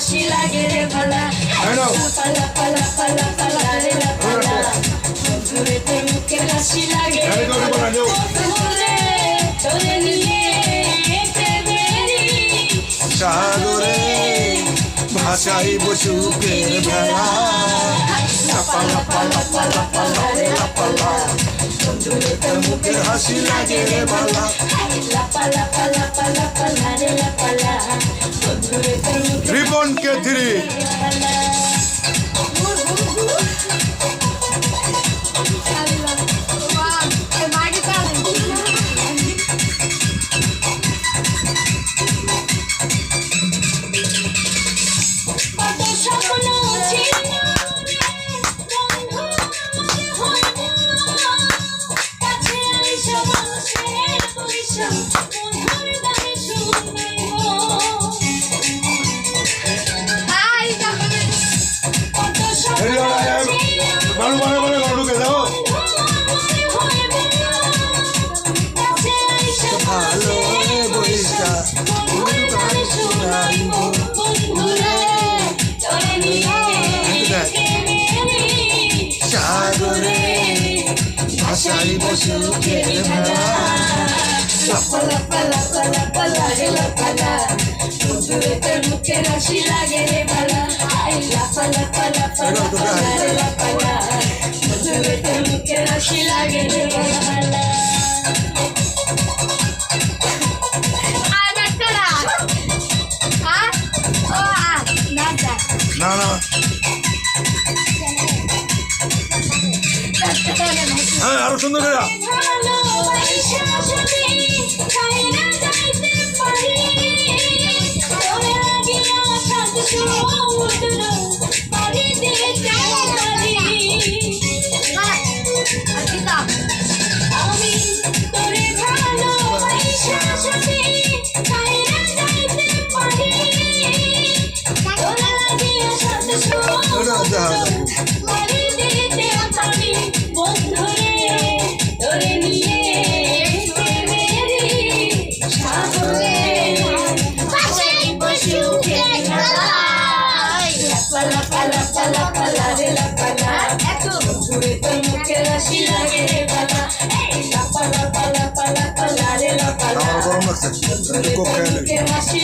হাসি লাগে রে ভালা পালা পালা পালা পালা রে পালা বন্ধুরে তোর মুখের হাসি লাগে রে ভালা বন্ধুরে তোরে নিয়ে প্রেমেরি সাগরে ভাসাই বসুকের ভেলা লাপালা পালা পালা পালা লাপালা বন্ধুরে তোর মুখের হাসি লাগে রে ভালা লাপালা পালা পালা পালা রে লাপালা বন্ধুরে তোর মুখের রিবন কে থ্রি বালু বালু বালু ঘর ঢুকে যাও ভালো বইসা সাগরে ভাসাই বসুকের ভেলা লাপালা পালা পালা পালা রে লাপালা বন্ধুরে তোর মুখের হাসি লাগে রে ভালা লাপালা পালা পালা পালা রে লাপালা বন্ধুরে তোর মুখের হাসি লাগে রে ভালা না না হ্যাঁ আরো সুন্দর করে পালা পালা পালা পালা রে লাপালা বন্ধুরে তোর মুখের হাসি লাগে রে ভালা লাপালা পালা পালা পালা রে লাপালা আমার গরম লাগছে বন্ধুরে তোর মুখের হাসি